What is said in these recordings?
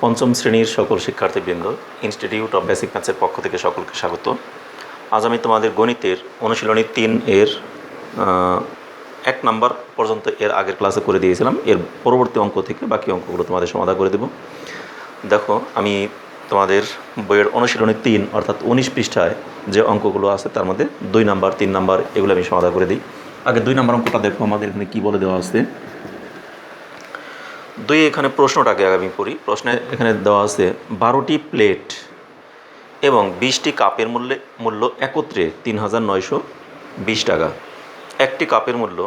পঞ্চম শ্রেণীর সকল শিক্ষার্থীবৃন্দ, ইনস্টিটিউট অফ বেসিক ম্যাথসের পক্ষ থেকে সকলকে স্বাগত। আজ আমি তোমাদের গণিতের অনুশীলনী 3 এর 1 নাম্বার পর্যন্ত এর আগের ক্লাসে করে দিয়েছিলাম। এর পরবর্তী অঙ্ক থেকে বাকি অঙ্কগুলো তোমাদের সমাধান করে দেব। দেখো, আমি তোমাদের বইয়ের অনুশীলনী 3 অর্থাৎ 19 পৃষ্ঠায় যে অঙ্কগুলো আছে তার মধ্যে 2 নাম্বার 3 নাম্বার এগুলো আমি সমাধান করে দিই। আগে 2 নাম্বার অঙ্কটা দেখো, আমাদের এখানে কী বলে দেওয়া আছে। এখানে প্রশ্নটাকে আমি পড়ি। প্রশ্নে এখানে দেওয়া আছে 12টি প্লেট এবং 20টি কাপের মূল্য একত্রে 3920 টাকা। একটি কাপের মূল্য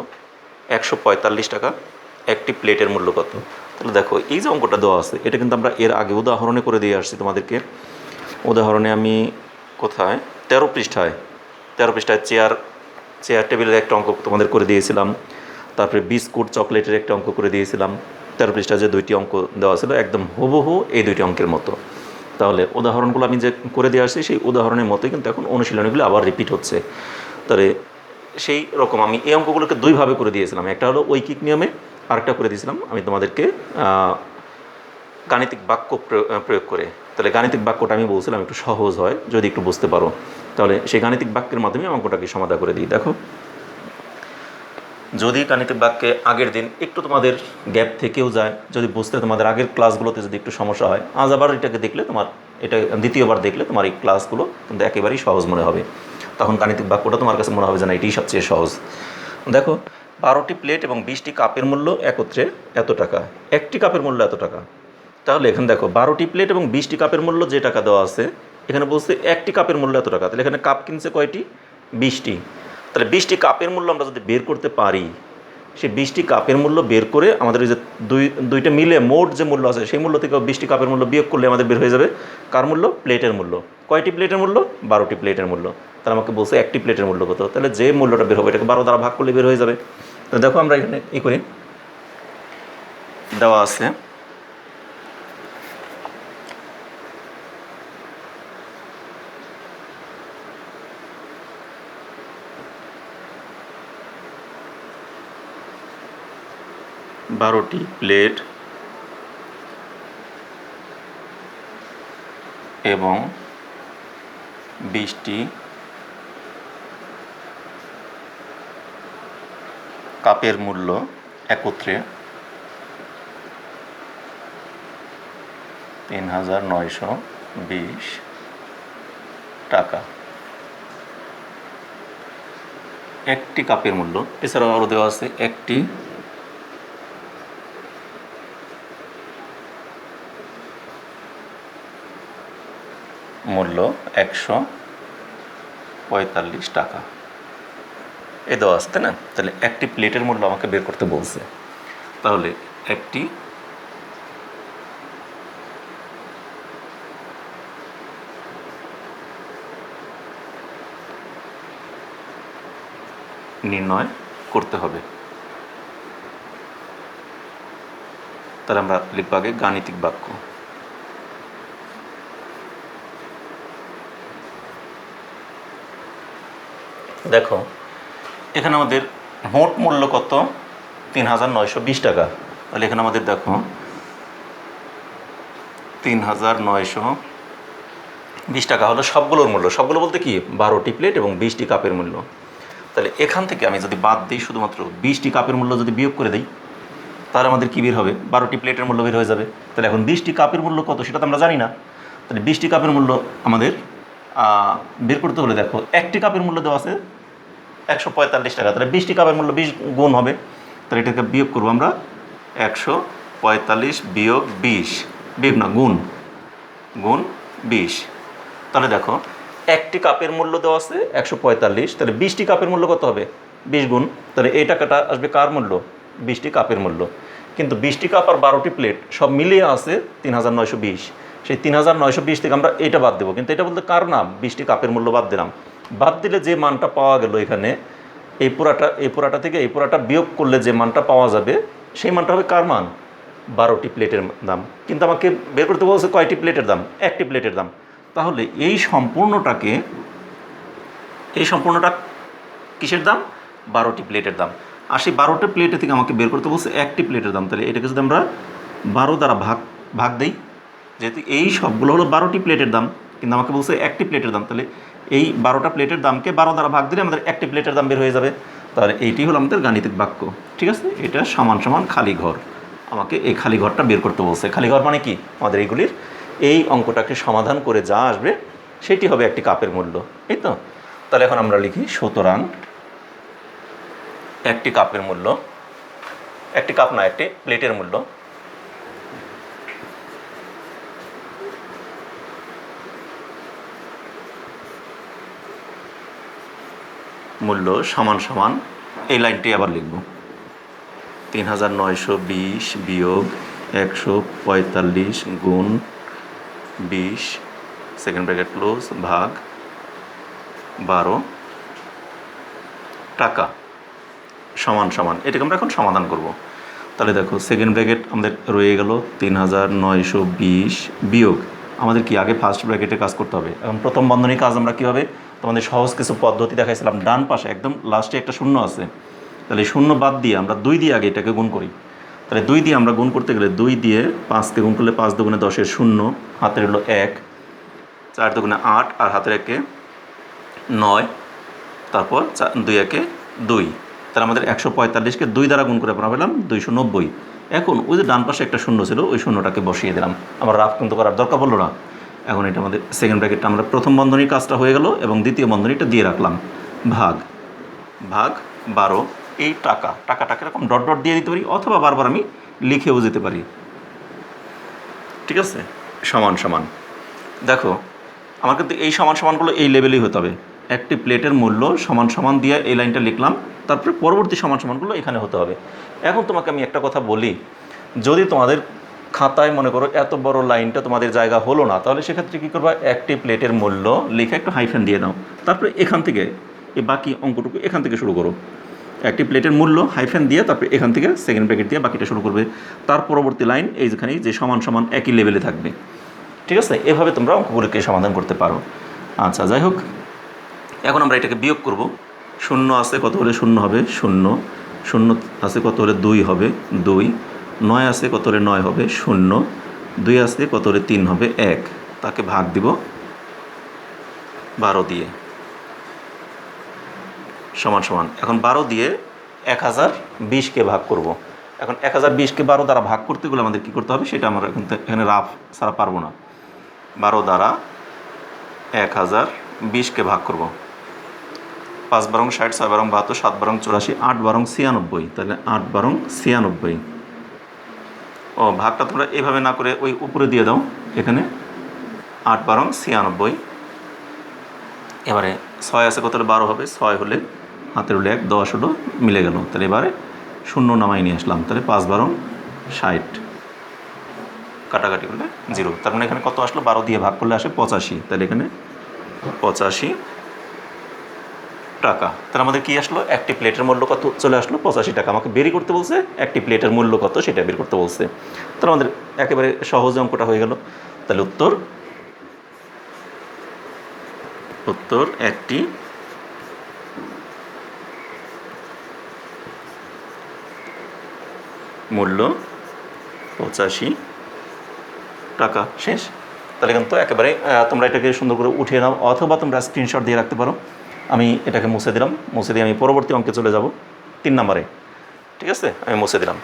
145 টাকা। একটি প্লেটের মূল্য কত? তাহলে দেখো, এই যে অঙ্কটা দেওয়া আছে এটা কিন্তু আমরা এর আগে উদাহরণে করে দিয়ে আসছি তোমাদেরকে। উদাহরণে আমি কোথায় 13 পৃষ্ঠায় চেয়ার টেবিলের একটা অঙ্ক তোমাদের করে দিয়েছিলাম। তারপরে বিস্কুট চকলেটের একটা অঙ্ক করে দিয়েছিলাম। 13 পৃষ্ঠায় যে 2টি অঙ্ক দেওয়া ছিল একদম হুবহু এই 2টি অঙ্কের মতো। তাহলে উদাহরণগুলো আমি যে করে দিয়ে আসছি সেই উদাহরণের মতোই কিন্তু এখন অনুশীলনীগুলো আবার রিপিট হচ্ছে। তাহলে সেই রকম আমি এই অঙ্কগুলোকে 2ভাবে করে দিয়েছিলাম। একটা হলো ঐকিক নিয়মে, আরেকটা করে দিয়েছিলাম আমি তোমাদেরকে গাণিতিক বাক্য প্রয়োগ করে। তাহলে গাণিতিক বাক্যটা আমি বলছিলাম একটু সহজ হয় যদি একটু বুঝতে পারো। তাহলে সেই গাণিতিক বাক্যের মাধ্যমে অঙ্কটাকে সমাধান করে দিই। দেখো, যদি গাণিতিক বাক্যে আগের দিন একটু তোমাদের গ্যাপ থেকেও যায়, যদি বুঝতে তোমাদের আগের ক্লাসগুলোতে যদি একটু সমস্যা হয়, আজ আবার এটাকে দেখলে এটা দ্বিতীয়বার দেখলে তোমার এই ক্লাসগুলো কিন্তু একেবারেই সহজ মনে হবে। তখন গাণিতিক বাক্যটা তোমার কাছে মনে হবে যে না, এটাই সবচেয়ে সহজ। দেখো, 12টি প্লেট এবং 20টি কাপের মূল্য একত্রে এত টাকা। একটি কাপের মূল্য এত টাকা। তাহলে এখানে দেখো, 12টি প্লেট এবং 20টি কাপের মূল্য যে টাকা দেওয়া আছে, এখানে বলছে একটি কাপের মূল্য এত টাকা। তাহলে এখানে কাপ কিনছে কয়টি? 20টি। তাহলে 20টি কাপের মূল্য আমরা যদি বের করতে পারি, সেই 20টি কাপের মূল্য বের করে আমাদের ওই যে দুইটা মিলে মোট যে মূল্য আছে সেই মূল্য থেকে 20টি কাপের মূল্য বিয়োগ করলে আমাদের বের হয়ে যাবে কার মূল্য? প্লেটের মূল্য। কয়টি প্লেটের মূল্য? 12টি প্লেটের মূল্য। তাহলে আমাকে বলছে একটি প্লেটের মূল্য কত। তাহলে যে মূল্যটা বের হবে এটাকে 12 দ্বারা ভাগ করলে বের হয়ে যাবে। তো দেখো, আমরা এখানে ই করি, দেওয়া আছে বারোটি প্লেট এবং 20টি কাপের মূল্য একত্রে 3920 টাকা। একটি কাপের মূল্য, এছাড়াও আরও দেওয়া আছে একটি মূল্য 145 টাকা এ দেওয়া আছে, তাই না? তাহলে একটি প্লেটের মূল্য আমাকে বের করতে বলছে। তাহলে একটি নির্ণয় করতে হবে। তাহলে আমরা লিখব আগে গাণিতিক বাক্য। দেখো, এখানে আমাদের মোট মূল্য কত? 3920 টাকা। তাহলে এখানে আমাদের দেখো 3920 টাকা হলো সবগুলোর মূল্য। সবগুলো বলতে কি? 12টি প্লেট এবং 20টি কাপের মূল্য। তাহলে এখান থেকে আমি যদি বাদ দিই, শুধুমাত্র 20টি কাপের মূল্য যদি বিয়োগ করে দিই, তাহলে আমাদের কী বের হবে? 12টি প্লেটের মূল্য বের হয়ে যাবে। তাহলে এখন 20টি কাপের মূল্য কত সেটা তো আমরা জানি না। তাহলে 20টি কাপের মূল্য আমাদের বের করতে হলে দেখো, একটি কাপের মূল্য দেওয়া আছে 145 টাকা। তাহলে 20টি কাপের মূল্য 20 গুণ হবে। তাহলে এটাকে বিয়োগ করবো আমরা, 145 বিয়োগ 20, বিয়োগ না গুণ 20। তাহলে দেখো, একটি কাপের মূল্য দেওয়া আছে 145, তাহলে 20টি কাপের মূল্য কত হবে? 20 গুণ। তাহলে এই টাকাটা আসবে কার মূল্য? 20টি কাপের মূল্য। কিন্তু 20টি কাপ আর 12টি প্লেট সব মিলিয়ে আছে 3920। সেই 3920 থেকে আমরা এটা বাদ দেবো। কিন্তু এটা বলতে কার নাম? 20টি কাপের মূল্য বাদ দিলাম। বাদ দিলে যে মানটা পাওয়া গেল এখানে, এই পুরাটা থেকে এই পুরাটা বিয়োগ করলে যে মানটা পাওয়া যাবে সেই মানটা হবে কার মান? 12টি প্লেটের দাম। কিন্তু আমাকে বের করতে বলছে কয়টি প্লেটের দাম? একটি প্লেটের দাম। তাহলে এই সম্পূর্ণটা কিসের দাম? 12টি প্লেটের দাম। আর সেই 12টি প্লেটের থেকে আমাকে বের করতে বলছে একটি প্লেটের দাম। তাহলে এটাকে যদি আমরা 12 দ্বারা ভাগ দিই, যেহেতু এই সবগুলো হলো 12টি প্লেটের দাম, কিন্তু আমাকে বলছে একটি প্লেটের দাম, তাহলে এই 12টা প্লেটের দামকে 12 দ্বারা ভাগ দিলে আমাদের একটি প্লেটের দাম বের হয়ে যাবে। তাহলে এইটি হলো আমাদের গাণিতিক বাক্য। ঠিক আছে, এটা সমান সমান খালি ঘর। আমাকে এই খালি ঘরটা বের করতে বলছে। খালি ঘর মানে কি? আমাদের এইগুলির এই অঙ্কটাকে সমাধান করে যা আসবে সেটি হবে একটি কাপের মূল্য, এই তো। তাহলে এখন আমরা লিখি, সুতরাং একটি কাপের মূল্য, একটি কাপ না, একটি প্লেটের মূল্য সমান সমান, এই লাইনটি আবার লিখব, 3920 বিয়োগ 145 গুণ 20 সেকেন্ড ব্র্যাকেট ক্লোজ ভাগ 12 টাকা সমান সমান। এটাকে আমরা এখন সমাধান করব। তাহলে দেখো, সেকেন্ড ব্র্যাকেট আমাদের রয়ে গেল 3920 বিয়োগ, আমাদের কি আগে ফার্স্ট ব্র্যাকেটে কাজ করতে হবে। এখন প্রথম বন্ধনীর কাজ আমরা কীভাবে, তোমাদের সহজ কিছু পদ্ধতি দেখাইছিলাম। ডান পাশে একদম লাস্টে একটা শূন্য আছে, তাহলে শূন্য বাদ দিয়ে আমরা 2 দিয়ে আগে এটাকে গুণ করি। তাহলে 2 দিয়ে আমরা গুণ করতে গেলে 2 দিয়ে 5কে গুণ করলে 5 দুগুণে 10 শূন্য, হাতের হলো 1, 4 দুগুণে 8 আর হাতের 1-এ 9, তারপর 2 1-এ 2। তাহলে আমাদের 145কে 2 দ্বারা গুণ করে আমরা পেলাম 290। এখন ওই যে ডান পাশে একটা শূন্য ছিল, ওই শূন্যটাকে বসিয়ে দিলাম। আমার রাফ কিন্তু করার দরকার পড়লো না। এখন এটা আমাদের সেকেন্ড ব্র্যাকেটটা, আমরা প্রথম বন্ধনীর কাজটা হয়ে গেল এবং দ্বিতীয় বন্ধনীটা দিয়ে রাখলাম, ভাগ 12 এই টাকাটাকে এরকম ডট ডট দিয়ে দিতে পারি, অথবা বারবার আমি লিখেও যেতে পারি। ঠিক আছে, সমান সমান। দেখো, আমার কিন্তু এই সমান সমানগুলো এই লেভেলেই হতে হবে। একটি প্লেটের মূল্য সমান সমান দিয়ে এই লাইনটা লিখলাম, তারপরে পরবর্তী সমান সমানগুলো এখানে হতে হবে। এখন তোমাকে আমি একটা কথা বলি, যদি তোমাদের খাতায় মনে করো এত বড় লাইনটা তোমাদের জায়গা হলো না, তাহলে সেক্ষেত্রে কী করবা, একটি প্লেটের মূল্য লিখে একটু হাইফেন দিয়ে দাও, তারপরে এখান থেকে এই বাকি অঙ্কটুকু এখান থেকে শুরু করো। একটি প্লেটের মূল্য হাইফেন দিয়ে তারপরে এখান থেকে সেকেন্ড ব্র্যাকেট দিয়ে বাকিটা শুরু করবে। তার পরবর্তী লাইন এইখানেই যে সমান সমান একই লেভেলে থাকবে। ঠিক আছে, এভাবে তোমরা অঙ্কগুলোকে সমাধান করতে পারো। আচ্ছা, যাই হোক, এখন আমরা এটাকে বিয়োগ করব। শূন্য আছে কত হলে শূন্য হবে, শূন্য। শূন্য আছে কত হলে 2 হবে, 2। 9 আছে কত হলে 9 হবে, 0। 2 আছে কত হলে 3 হবে, 1। তাকে ভাগ দিব 12 দিয়ে, সমান সমান। এখন 12 দিয়ে 1020কে ভাগ করব। এখন 1020কে 12 দ্বারা ভাগ করতে গেলে আমাদের কী করতে হবে, সেটা আমরা এখানে রাফ ছাড়া পারবো না। 12 দ্বারা 1020কে ভাগ করব। 5 বারং 60, 6 বারং 72, 7 বারং 84, 8 বারং 96। তাহলে 8 বারং 96। ও, ভাগটা তোমরা এইভাবে না করে ওই উপরে দিয়ে দাও, এখানে 8 বারং 96। এবারে 6 আছে কত হলে 12 হবে, 6 হলে হাতের হলে 1, 10 হলো, মিলে গেল। তাহলে এবারে শূন্য নামাই নিয়ে আসলাম, তাহলে 5 বারং 60, কাটাকাটি করলে 0। তার মানে এখানে কত আসলো, 12 দিয়ে ভাগ করলে আসে 85। তাহলে এখানে 85 টাকা। তাহলে আমাদের কি আসলো, একটি প্লেটের মূল্য কত চলে আসলো, 85 টাকা। আমাকে বের করতে বলছে একটি প্লেটের মূল্য কত, সেটা বের করতে বলছে। তাহলে আমাদের একেবারে সহজ অঙ্কটা হয়ে গেল। তাহলে উত্তর একটি মূল্য 85 টাকা, শেষ। তাহলে কিন্তু একেবারে তোমরা এটাকে সুন্দর করে উঠিয়ে নাও, অথবা তোমরা স্ক্রিনশট দিয়ে রাখতে পারো। আমি এটাকে মুছে দিলাম, মুছে দিয়ে আমি পরবর্তী অঙ্কে চলে যাব, 3 নম্বরে। ঠিক আছে, আমি মুছে দিলাম।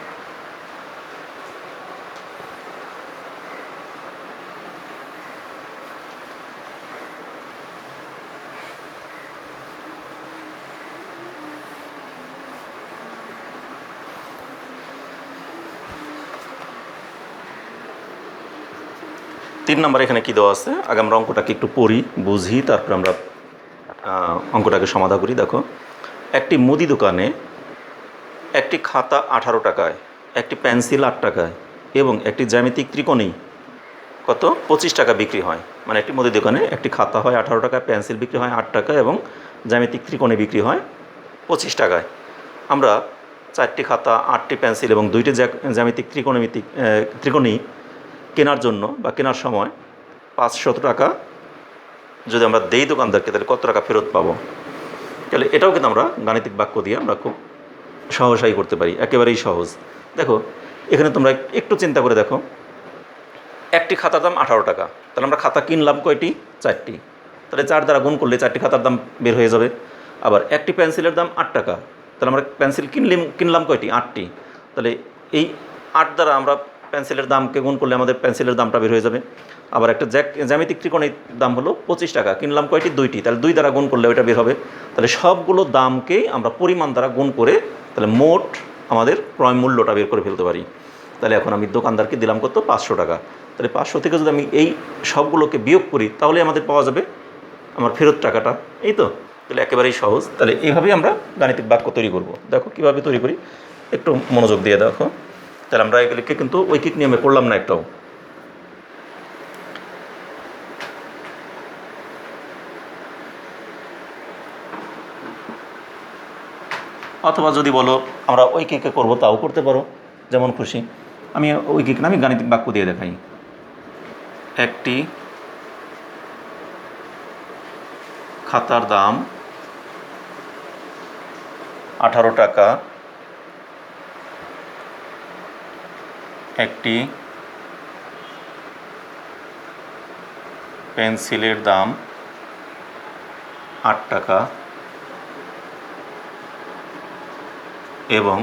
তিন নম্বরে এখানে কী দেওয়া আছে, আগে আমরা অঙ্কটাকে একটু পড়ি, বুঝি, তারপর আমরা অঙ্কটাকে সমাধান করি। দেখো, একটি মুদি দোকানে একটি খাতা 18 টাকায়, একটি পেন্সিল 8 টাকায় এবং একটি জ্যামিতিক ত্রিকোণী কত 25 টাকা বিক্রি হয়। মানে একটি মুদি দোকানে একটি খাতা হয় 18 টাকায়, পেন্সিল বিক্রি হয় 8 টাকা এবং জ্যামিতিক ত্রিকোণী বিক্রি হয় 25 টাকায়। আমরা 4টি খাতা, 8টি পেন্সিল এবং 2টি জ্যামিতিক ত্রিকোণী কেনার জন্য বা কেনার সময় 500 টাকা যদি আমরা দেই দোকানদারকে, তাহলে কত টাকা ফেরত পাবো। তাহলে এটাও কিন্তু আমরা গাণিতিক বাক্য দিয়ে আমরা খুব সহজেই করতে পারি, একেবারেই সহজ। দেখো, এখানে তোমরা একটু চিন্তা করে দেখো, একটি খাতার দাম 18 টাকা, তাহলে আমরা খাতা কিনলাম কয়টি? 4টি, তাহলে 4 দ্বারা গুণ করলে 4টি খাতার দাম বের হয়ে যাবে। আবার একটি পেন্সিলের দাম 8 টাকা, তাহলে আমরা পেন্সিল কিনলাম কয়টি? 8টি, তাহলে এই 8 দ্বারা আমরা পেন্সিলের দামকে গুণ করলে আমাদের পেন্সিলের দামটা বের হয়ে যাবে। আবার একটা জ্যামিতিক ত্রিকোণের দাম হলো 25 টাকা, কিনলাম কয়টি? 2টি, তাহলে 2 দ্বারা গুণ করলে ওইটা বের হবে। তাহলে সবগুলো দামকেই আমরা পরিমাণ দ্বারা গুণ করে তাহলে মোট আমাদের ক্রয় মূল্যটা বের করে ফেলতে পারি। তাহলে এখন আমি দোকানদারকে দিলাম কত? 500 টাকা। তাহলে 500 থেকে যদি আমি এই সবগুলোকে বিয়োগ করি তাহলে আমাদের পাওয়া যাবে আমার ফেরত টাকাটা। এই তো, তাহলে একেবারেই সহজ। তাহলে এইভাবেই আমরা গাণিতিক বাক্য তৈরি করব। দেখো কীভাবে তৈরি করি, একটু মনোযোগ দিয়ে দেখো। তাহলে আমরা এগুলিকে কিন্তু ঐকিক নিয়মে করলাম না একটাও। অথবা যদি বলো আমরা ঐকিকে করব তাও করতে পারো, যেমন খুশি। আমি ঐকিক না, আমি গাণিতিক বাক্য দিয়ে দেখাই। একটি খাতার দাম 18 টাকা, একটি পেন্সিলের দাম 8 টাকা এবং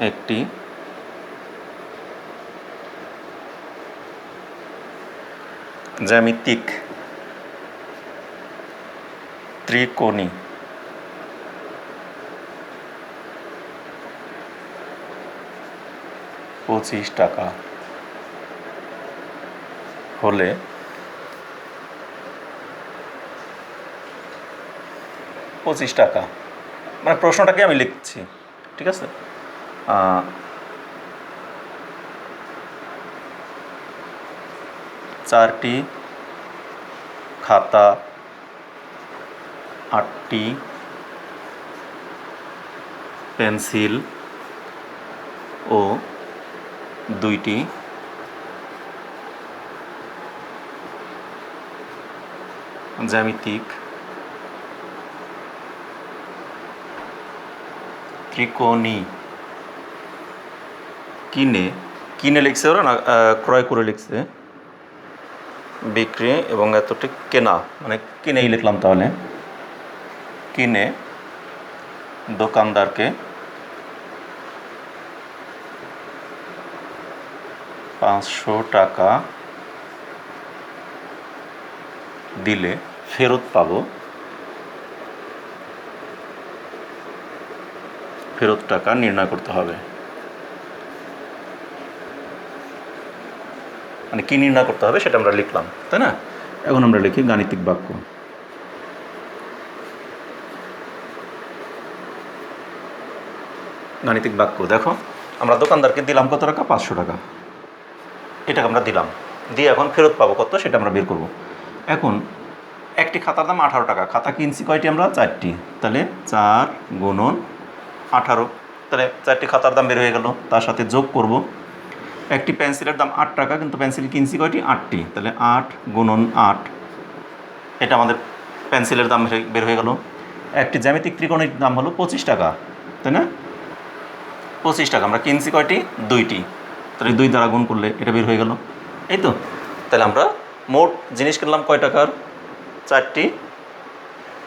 একটি জ্যামিতিক ত্রিকোণী $25 টাকা হলে $25 টাকা, মানে প্রশ্নটাকে আমি লিখছি, ঠিক আছে। 4টি খাতা, 8টি পেন্সিল ও 2টি জ্যামিতিক ত্রিকোণী কিনে লিখছে ওরা না, ক্রয় করে লিখছে, বিক্রি এবং এতটি কেনা, মানে কিনেই লিখলাম। তাহলে কিনে দোকানদারকে 500 টাকা দিলে ফেরত পাবো, ফেরত টাকা নির্ণয় করতে হবে। মানে কি নির্ণয় করতে হবে সেটা আমরা লিখলাম, তাই না। এখন আমরা লিখি গাণিতিক বাক্য। গাণিতিক বাক্য দেখো, আমরা দোকানদারকে দিলাম কত টাকা? 500 টাকা। এটা আমরা দিলাম, দিয়ে এখন ফেরত পাবো কত সেটা আমরা বের করব। এখন একটি খাতার দাম 18 টাকা, খাতা কিনছি কয়টি? আমরা 4টি, তাহলে 4 গুণন 18, তাহলে 4টি খাতার দাম বের হয়ে গেল। তার সাথে যোগ করব একটি পেন্সিলের দাম 8 টাকা, কিন্তু পেন্সিল কিনছি কয়টি? 8টি, তাহলে 8 গুণন 8, এটা আমাদের পেন্সিলের দাম বের হয়ে গেল। একটি জ্যামিতিক ত্রিকোণের দাম হলো 25 টাকা, তাই না। 25 টাকা আমরা কিনছি কয়টি? 2টি, তাহলে 2 দ্বারা গুণ করলে এটা বের হয়ে গেল। এই তো, তাহলে আমরা মোট জিনিস কিনলাম কয় টাকার? 4টি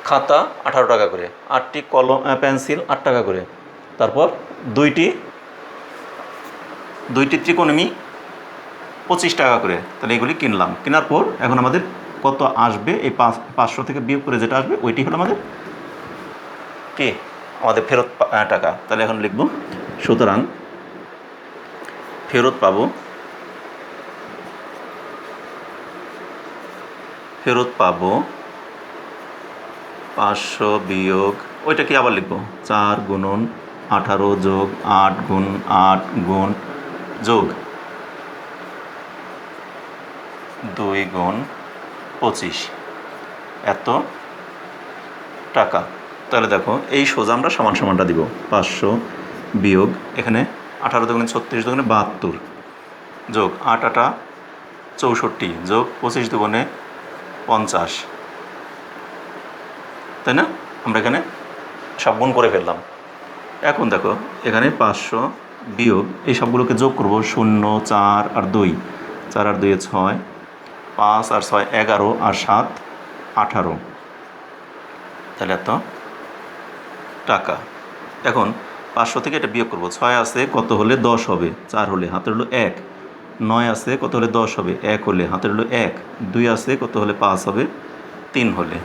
খাতা 18 টাকা করে, 8টি কলম পেন্সিল 8 টাকা করে, তারপর 2টি ত্রিকোণমি 25 টাকা করে, তাহলে এগুলি কিনলাম। কেনার পর এখন আমাদের কত আসবে? এই 500 থেকে বিয়োগ করে যেটা আসবে ওইটি হলো আমাদের কি? আমাদের ফেরত টাকা। তাহলে এখন লিখব, সুতরাং ফেরত পাবো 500 বিয়োগ ওইটা কি আবার লিখব 4 গুণন 18 যোগ 8 গুণ 8 গুণ যোগ 2 গুণ 25 এত টাকা। তাহলে দেখো এই সোজা আমরা সমান সমানটা দিব 500 বিয়োগ এখানে 18 দুগুণে 36 দুগুণে 72 যোগ 8 8 64 যোগ 25 দুগুণে 50, তাই না। আমরা এখানে সব গুণ করে ফেললাম। এখন দেখো এখানে 500 বিয়োগ এই সবগুলোকে যোগ করব 0 4 আর 2, 4 আর 2 6, 5 আর 6 11 আর 7 18, তাহলে এত টাকা। এখন 500 থেকে এটা বিয়োগ করব, 6 আছে কত হলে 10 হবে, 4 হলে হাতের হলো 1, 9 আছে কত হলে 10 হবে, 1 হলে হাতের হলো 1, 2 আছে কত হলে 5 হবে, 3 হলে।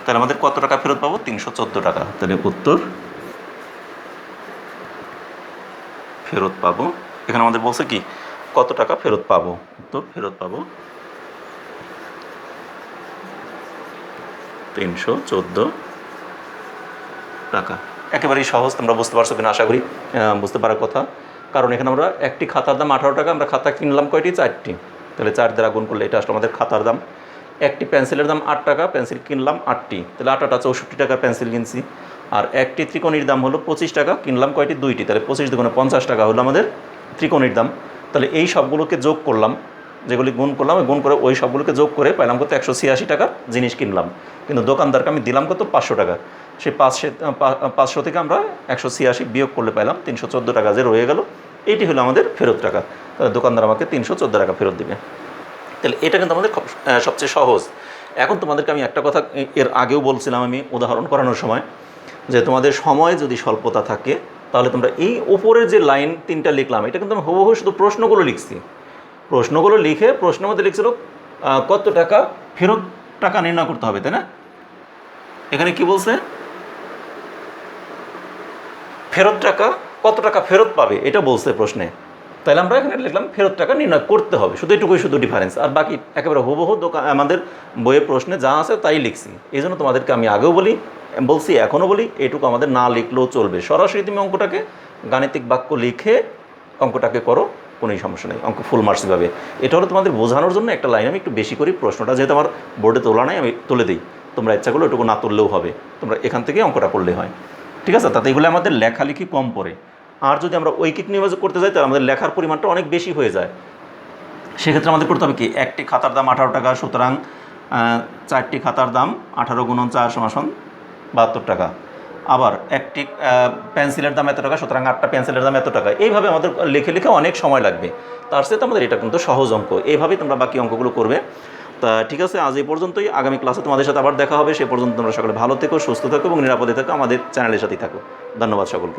তাহলে আমাদের কত টাকা ফেরত পাবো? 314 টাকা। তাহলে উত্তর ফেরত পাবো। এখানে আমাদের বলছে কি কত টাকা ফেরত পাবো, উত্তর ফেরত পাবো 314 টাকা। একেবারেই সহজ, তোমরা বুঝতে পারছো কিনা আশা করি বুঝতে পারার কথা। কারণ এখানে আমরা একটি খাতার দাম 18 টাকা, আমরা খাতা কিনলাম কয়টি? 4টি। তাহলে 4 দ্বারা গুণ করলে এটা আসলে আমাদের খাতার দাম। একটি পেন্সিলের দাম 8 টাকা, পেন্সিল কিনলাম 8টি, তাহলে 8 8 64 টাকার পেন্সিল কিনছি। আর একটি ত্রিকোণীর দাম হলো 25 টাকা, কিনলাম কয়টি? 2টি, তাহলে 25 দুগুণে 50 টাকা হলো আমাদের ত্রিকোণীর দাম। তাহলে এই সবগুলোকে যোগ করলাম, যেগুলি গুণ করলাম, গুণ করে ওই সবগুলোকে যোগ করে পাইলাম কত? 186 টাকার জিনিস কিনলাম। কিন্তু দোকানদারকে আমি দিলাম কত? 500 টাকা। সেই 500 থেকে আমরা 186 বিয়োগ করলে পাইলাম 314 টাকা যে রয়ে গেল, এইটি হলো আমাদের ফেরত টাকা। তাহলে দোকানদার আমাকে 314 টাকা ফেরত দেবে। তাহলে এটা কিন্তু আমাদের সবচেয়ে সহজ। এখন তোমাদেরকে আমি একটা কথা এর আগেও বলছিলাম আমি উদাহরণ করানোর সময়, যে তোমাদের সময় যদি স্বল্পতা থাকে তাহলে তোমরা এই উপরের যে লাইন 3টা লিখলাম, এটা কিন্তু আমি হুবহু শুধু প্রশ্নগুলো লিখছি। প্রশ্নগুলো লিখে প্রশ্নের মধ্যে লিখছিল কত টাকা ফেরত টাকা নির্ণয় করতে হবে, তাই না? এখানে কি বলছে? ফেরত টাকা, কত টাকা ফেরত পাবে এটা বলছে প্রশ্নে। তাহলে আমরা এখানে লিখলাম ফেরত টাকা নির্ণয় করতে হবে, শুধু এটুকুই, শুধু ডিফারেন্স। আর বাকি একেবারে হুবহু আমাদের বইয়ের প্রশ্নে যা আছে তাই লিখছি। এই জন্য তোমাদেরকে আমি আগেও বলছি এখনও বলি, এটুকু আমাদের না লিখলেও চলবে। সরাসরি তুমি অঙ্কটাকে গাণিতিক বাক্য লিখে অঙ্কটাকে করো, কোনোই সমস্যা নেই, অঙ্ক ফুল মার্কস পাবে। এটা হলো তোমাদের বোঝানোর জন্য একটা লাইন আমি একটু বেশি করি। প্রশ্নটা যেহেতু আমার বোর্ডে তোলা নাই, আমি তুলে দিই। তোমরা ইচ্ছা করলে এটুকু না তুললেও হবে, তোমরা এখান থেকে অঙ্কটা করলে হয়, ঠিক আছে? তাতে এগুলো আমাদের লেখালেখি কম পড়ে। আর যদি আমরা ঐকিক নিয়োগ করতে যাই তাহলে আমাদের লেখার পরিমাণটা অনেক বেশি হয়ে যায়। সেক্ষেত্রে আমাদের করতে হবে কি, একটি খাতার দাম 18 টাকা, সুতরাং 4টি খাতার দাম 18 × 4 = 72 টাকা। আবার একটি পেন্সিলের দাম এত টাকা, সুতরাং 8টা পেন্সিলের দাম এত টাকা। এইভাবে আমাদের লিখে লিখে অনেক সময় লাগবে। তার সাথে আমাদের এটা কিন্তু সহজ অঙ্ক। এইভাবেই তোমরা বাকি অঙ্কগুলো করবে। তা ঠিক আছে, আজ এই পর্যন্তই। আগামী ক্লাসে তোমাদের সাথে আবার দেখা হবে। সে পর্যন্ত তোমরা সকলে ভালো থেকো, সুস্থ থাকো এবং নিরাপদে থাকো। আমাদের চ্যানেলের সাথেই থাকো। ধন্যবাদ সকলকে।